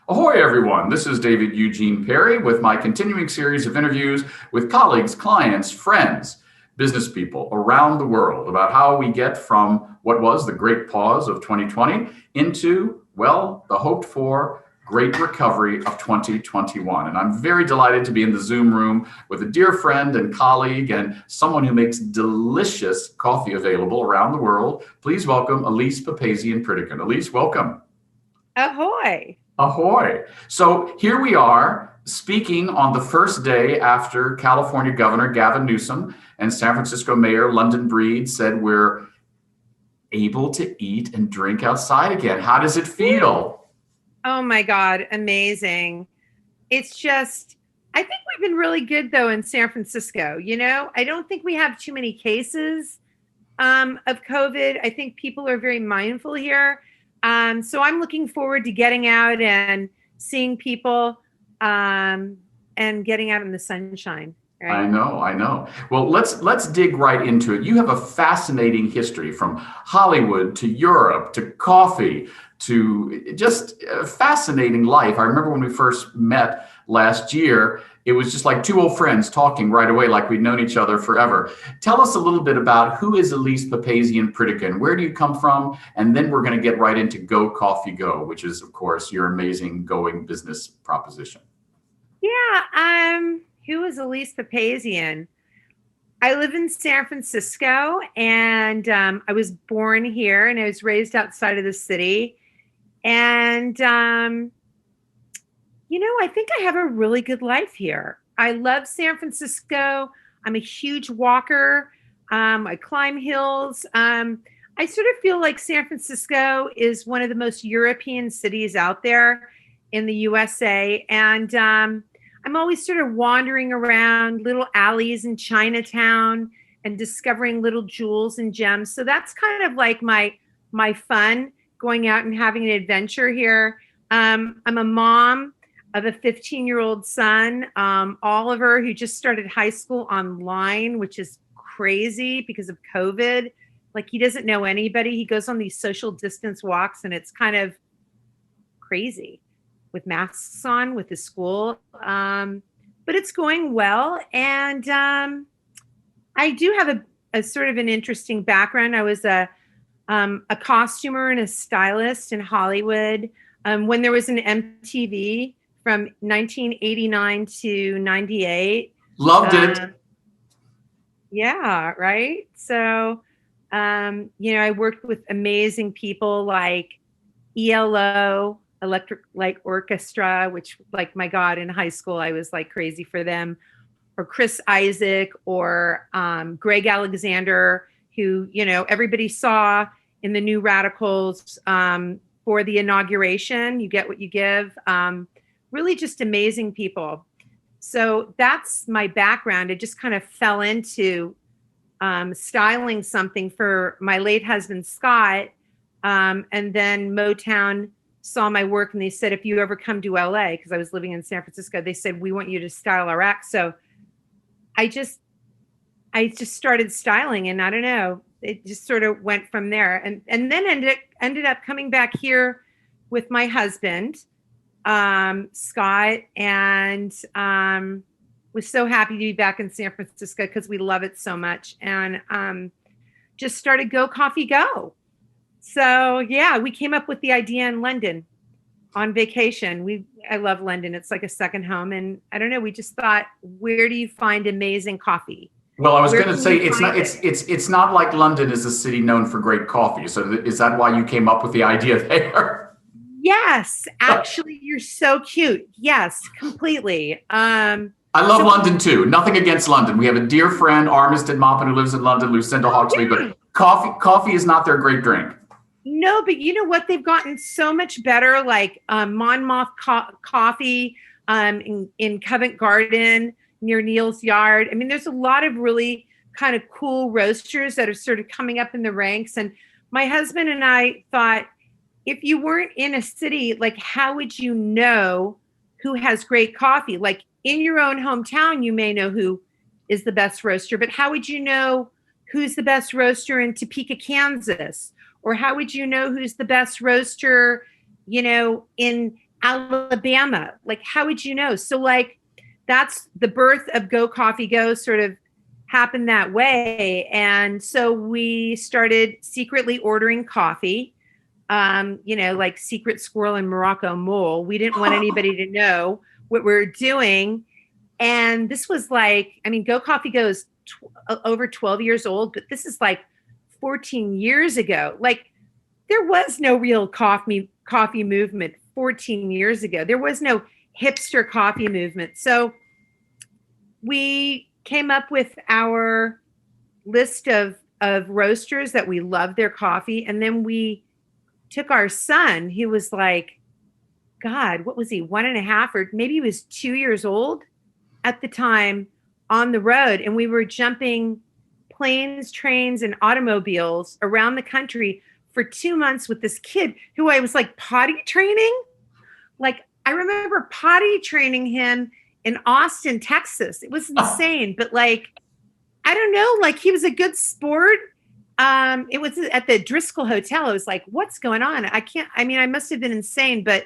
Ahoy, everyone. This is David Eugene Perry with my continuing series of interviews with colleagues, clients, friends, business people around the world about how we get from what was the great pause of 2020 into, well, the hoped for great recovery of 2021. And I'm very delighted to be in the Zoom room with a dear friend and colleague and someone who makes delicious coffee available around the world. Please welcome Elise Papazian Pritikin. Elise, welcome. Ahoy. Ahoy. So here we are speaking on the first day after California Governor Gavin Newsom and San Francisco Mayor London Breed said we're able to eat and drink outside again. How does it feel? Oh my God, amazing. It's just, I think we've been really good though in San Francisco. I don't think we have too many cases of COVID. I think people are very mindful here. So I'm looking forward to getting out and seeing people and getting out in the sunshine. I Right? know, I know. Well, let's dig right into it. You have a fascinating history from Hollywood to Europe to coffee to just a fascinating life. I remember when we first met last year, it was just like two old friends talking right away, like we'd known each other forever. Tell us a little bit about who is Elise Papazian Pritikin? Where do you come from? And then we're going to get right into GoCoffeeGo, which is, of course, your amazing going business proposition. Yeah. Who is Elise Papazian? I live in San Francisco and I was born here and I was raised outside of the city. And, I think I have a really good life here. I love San Francisco. I'm a huge walker. I climb hills. I sort of feel like San Francisco is one of the most European cities out there in the USA. And I'm always sort of wandering around little alleys in Chinatown and discovering little jewels and gems. So that's kind of like my fun, going out and having an adventure here. I'm a mom of a 15-year-old son, Oliver, who just started high school online, which is crazy because of COVID. Like he doesn't know anybody. He goes on these social distance walks and it's kind of crazy with masks on with his school. But it's going well. And I do have a sort of an interesting background. I was a costumer and a stylist in Hollywood when there was an MTV from 1989 to 98. Loved it. Yeah, right. So, I worked with amazing people like ELO, Electric Light Orchestra, which, like, my God, in high school, I was like crazy for them, or Chris Isaac, or Greg Alexander, who, everybody saw in the New Radicals for the inauguration. You get what you give. Really just amazing people. So that's my background. I just kind of fell into styling something for my late husband, Scott. And then Motown saw my work and they said, if you ever come to LA, because I was living in San Francisco, they said, we want you to style our act. So I just started styling, and I don't know, it just sort of went from there. And then ended up coming back here with my husband, Scott, and was so happy to be back in San Francisco because we love it so much. And just started GoCoffeeGo. So yeah, we came up with the idea in London on vacation. I love London. It's like a second home. And I don't know, we just thought, where do you find amazing coffee? Well, I was going to say it's not like London is a city known for great coffee. So is that why you came up with the idea there? Yes, actually, you're so cute. Yes, completely. I love London too. Nothing against London. We have a dear friend, Armistead Maupin, who lives in London, Lucinda Hawksley, but coffee is not their great drink. No, but you know what? They've gotten so much better, like Monmouth Coffee in Covent Garden near Neil's Yard. I mean, there's a lot of really kind of cool roasters that are sort of coming up in the ranks. And my husband and I thought, if you weren't in a city, like, how would you know who has great coffee? Like, in your own hometown, you may know who is the best roaster, but how would you know who's the best roaster in Topeka, Kansas? Or how would you know who's the best roaster, in Alabama. Like, how would you know? So like, that's the birth of GoCoffeeGo sort of happened that way. And so we started secretly ordering coffee, like secret squirrel and Morocco mole. We didn't want anybody to know what we were doing. And this was like, I mean, GoCoffeeGo is over 12 years old, but this is like 14 years ago. Like, there was no real coffee movement 14 years ago. There was no hipster coffee movement. So we came up with our list of roasters that we loved their coffee. And then we took our son, who was like, God, what was he, 1.5, or maybe he was 2 years old at the time, on the road. And we were jumping planes, trains, and automobiles around the country for 2 months with this kid who I was like potty training. Like, I remember potty training him in Austin, Texas. It was insane. But like, I don't know, like, he was a good sport. It was at the Driscoll Hotel. I was like, what's going on? I must have been insane, but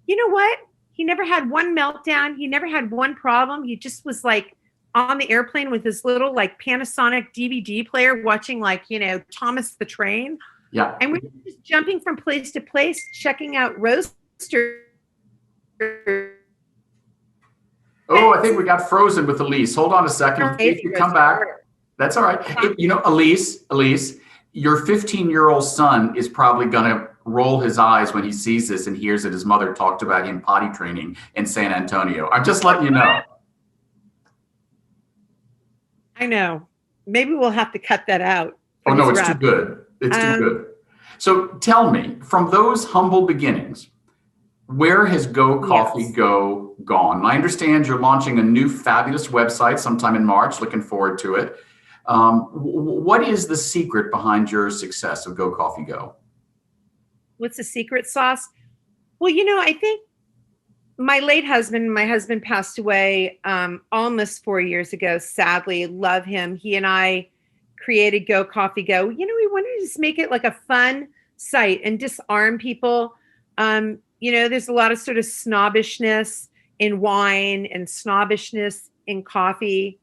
you know what? He never had one meltdown. He never had one problem. He just was like on the airplane with his little like Panasonic DVD player watching like, Thomas the Train. Yeah. And we were just jumping from place to place, checking out roasters. Oh, I think we got frozen with Elise. Hold on a second. If you come back, that's all right. Elise, your 15-year-old son is probably going to roll his eyes when he sees this and hears that his mother talked about him potty training in San Antonio. I'm just letting you know. I know. Maybe we'll have to cut that out. Oh, no, it's too good. It's too good. So tell me, from those humble beginnings, where has GoCoffeeGo gone? I understand you're launching a new fabulous website sometime in March. Looking forward to it. What is the secret behind your success of GoCoffeeGo? What's the secret sauce? Well, I think my husband passed away almost 4 years ago. Sadly, love him. He and I created GoCoffeeGo. We wanted to just make it like a fun site and disarm people. There's a lot of sort of snobbishness in wine and snobbishness in coffee.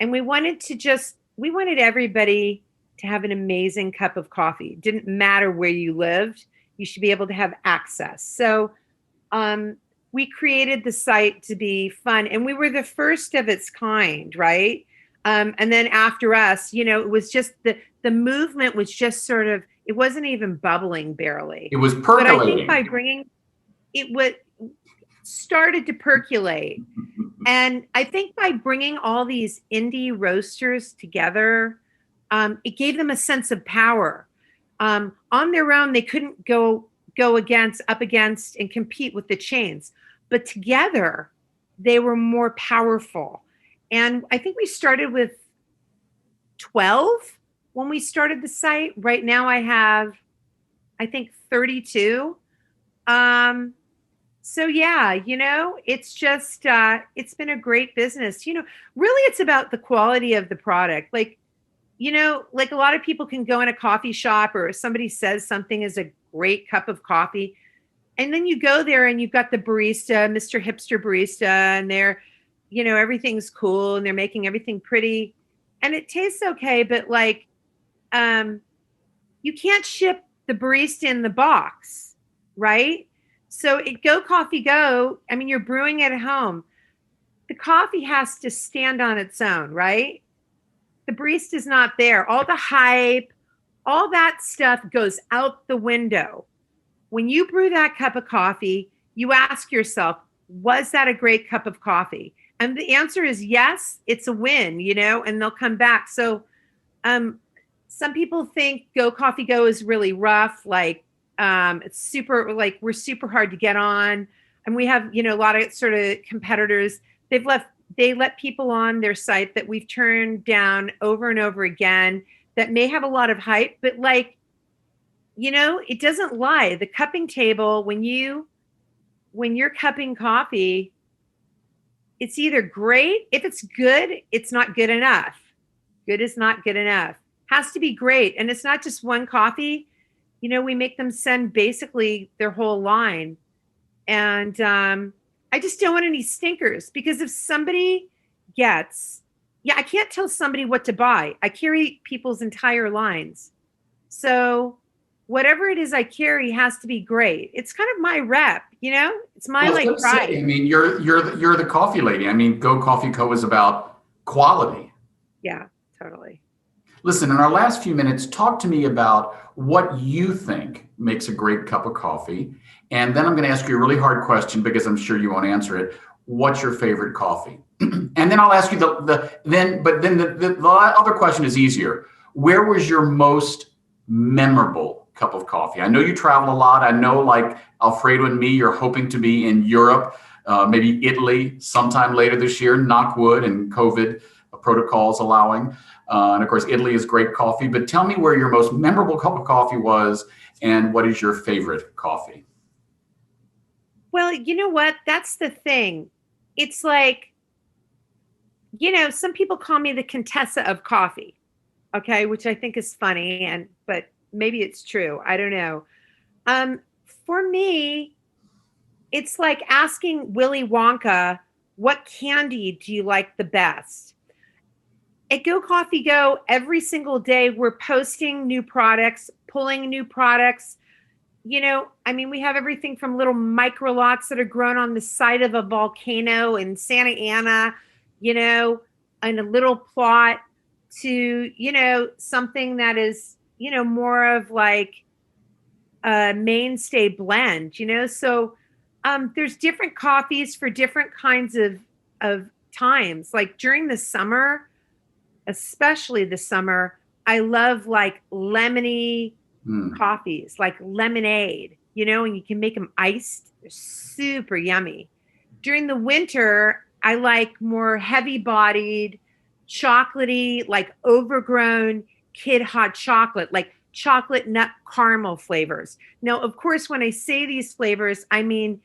And we wanted everybody to have an amazing cup of coffee. It didn't matter where you lived. You should be able to have access. So we created the site to be fun. And we were the first of its kind, right? And then after us, it was just the movement was just sort of, it wasn't even bubbling barely. It was percolating. But I think by bringing, it started to percolate. And I think by bringing all these indie roasters together, it gave them a sense of power. On their own, they couldn't go up against and compete with the chains, but together they were more powerful. And I think we started with 12 when we started the site. Right now I have, I think, 32. So yeah, it's just, it's been a great business. Really it's about the quality of the product. Like a lot of people can go in a coffee shop, or somebody says something is a great cup of coffee, and then you go there and you've got the barista, Mr. Hipster Barista, and they're, everything's cool and they're making everything pretty and it tastes okay, but like, you can't ship the barista in the box, right? So at GoCoffeeGo, I mean, you're brewing it at home. The coffee has to stand on its own, right? The barista's not there. All the hype, all that stuff goes out the window. When you brew that cup of coffee, you ask yourself, was that a great cup of coffee? And the answer is yes, it's a win, and they'll come back. So some people think GoCoffeeGo is really rough, like it's super, like we're super hard to get on. And we have, a lot of sort of competitors. They let people on their site that we've turned down over and over again that may have a lot of hype, but like, it doesn't lie. The cupping table, when you're cupping coffee, it's either great. If it's good, it's not good enough. Good is not good enough. Has to be great. And it's not just one coffee. We make them send basically their whole line. And I just don't want any stinkers, because if somebody gets, I can't tell somebody what to buy. I carry people's entire lines. So whatever it is I carry has to be great. It's kind of my rep, it's my Well, I was going to say, pride. I mean, you're the coffee lady. I mean, Go Coffee Co is about quality. Yeah, totally. Listen, in our last few minutes, talk to me about what you think makes a great cup of coffee. And then I'm going to ask you a really hard question because I'm sure you won't answer it. What's your favorite coffee? And then I'll ask you the other question is easier. Where was your most memorable cup of coffee? I know you travel a lot. I know, like Alfredo and me, you're hoping to be in Europe, maybe Italy sometime later this year, knock wood, and COVID protocols allowing. And of course, Italy is great coffee. But tell me where your most memorable cup of coffee was, and what is your favorite coffee? Well, you know what? That's the thing. It's like, some people call me the Contessa of Coffee, okay, which I think is funny, but maybe it's true. I don't know. For me, it's like asking Willy Wonka, what candy do you like the best? At GoCoffeeGo, every single day, we're posting new products, pulling new products. We have everything from little micro lots that are grown on the side of a volcano in Santa Ana, in a little plot, to, something that is, more of like a mainstay blend, So there's different coffees for different kinds of times. Like during the summer, especially the summer, I love like lemony coffees, like lemonade, and you can make them iced. They're super yummy. During the winter, I like more heavy bodied, chocolatey, like overgrown kid hot chocolate, like chocolate nut caramel flavors. Now, of course, when I say these flavors, I mean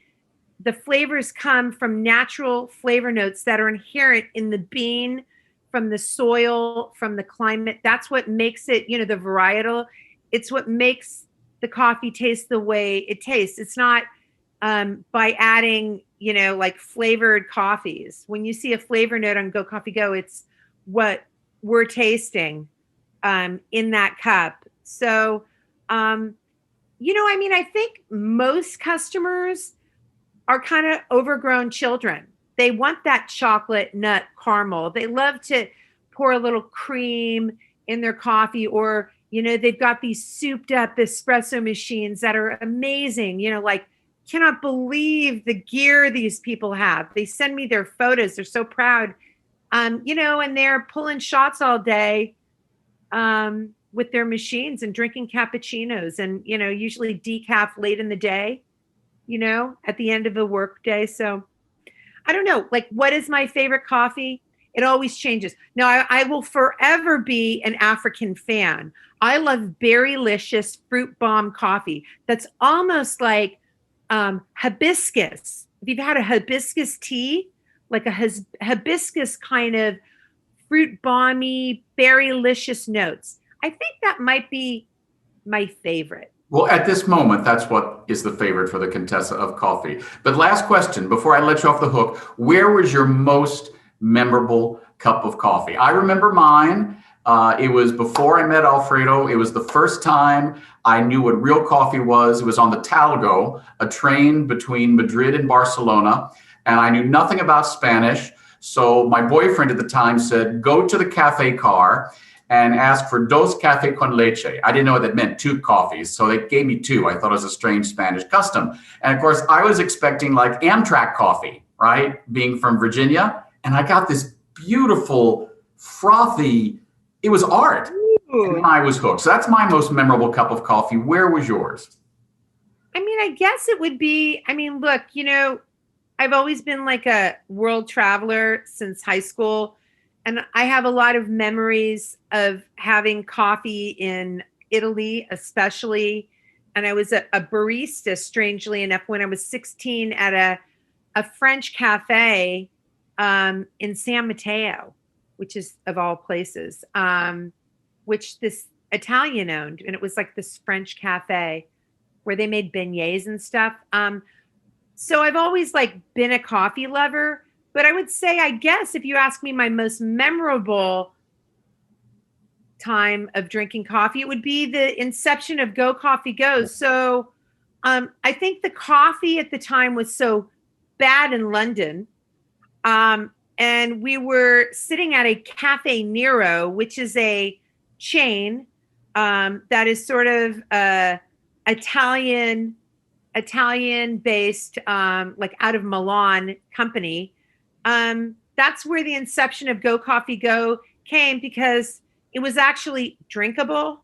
the flavors come from natural flavor notes that are inherent in the bean, from the soil, from the climate. That's what makes it, the varietal. It's what makes the coffee taste the way it tastes. It's not by adding, like flavored coffees. When you see a flavor note on GoCoffeeGo, it's what we're tasting in that cup. So, I think most customers are kind of overgrown children. They want that chocolate nut caramel. They love to pour a little cream in their coffee, or, they've got these souped up espresso machines that are amazing, like, cannot believe the gear these people have. They send me their photos. They're so proud, and they're pulling shots all day with their machines and drinking cappuccinos and, usually decaf late in the day, at the end of a work day. So I don't know, like, what is my favorite coffee? It always changes. Now, I will forever be an African fan. I love Berrylicious Fruit Bomb coffee. That's almost like hibiscus. If you've had a hibiscus tea, like a hibiscus kind of fruit bomby, berrylicious notes. I think that might be my favorite. Well, at this moment, that's what is the favorite for the Contessa of Coffee. But last question, before I let you off the hook, where was your most memorable cup of coffee? I remember mine. It was before I met Alfredo. It was the first time I knew what real coffee was. It was on the Talgo, a train between Madrid and Barcelona, and I knew nothing about Spanish. So my boyfriend at the time said, go to the cafe car and ask for dos café con leche. I didn't know what that meant, two coffees. So they gave me two. I thought it was a strange Spanish custom. And of course, I was expecting like Amtrak coffee, right? Being from Virginia. And I got this beautiful, frothy, it was art. Ooh. And I was hooked. So that's my most memorable cup of coffee. Where was yours? I guess it would be, look, I've always been like a world traveler since high school. And I have a lot of memories of having coffee in Italy, especially. And I was a barista, strangely enough, when I was 16 at a French cafe in San Mateo, which is of all places, which this Italian owned. And it was like this French cafe where they made beignets and stuff. So I've always like been a coffee lover, but I would say, I guess, if you ask me my most memorable time of drinking coffee, it would be the inception of GoCoffeeGo. So I think the coffee at the time was so bad in London. And we were sitting at a Cafe Nero, which is a chain that is sort of Italian based, like out of Milan company. That's where the inception of GoCoffeeGo came, because it was actually drinkable.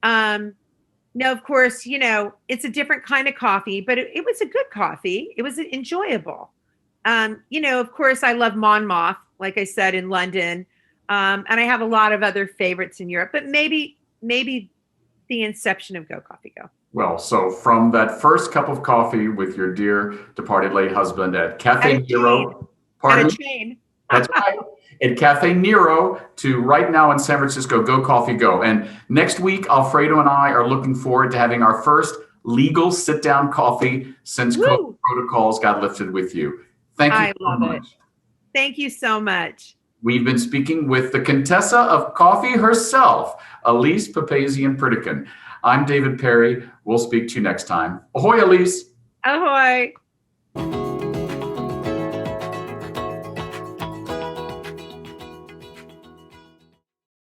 Now, of course, it's a different kind of coffee, but it was a good coffee. It was enjoyable. Of course, I love Monmouth, like I said, in London. And I have a lot of other favorites in Europe, but maybe the inception of GoCoffeeGo. Well, so from that first cup of coffee with your dear departed late husband at Cafe Nero, at a chain. That's right. At Cafe Nero to right now in San Francisco, GoCoffeeGo. And next week, Alfredo and I are looking forward to having our first legal sit-down coffee since COVID protocols got lifted with you. Thank you so much. Thank you so much. We've been speaking with the Contessa of Coffee herself, Elise Papazian Pritikin. I'm David Perry. We'll speak to you next time. Ahoy, Elise. Ahoy.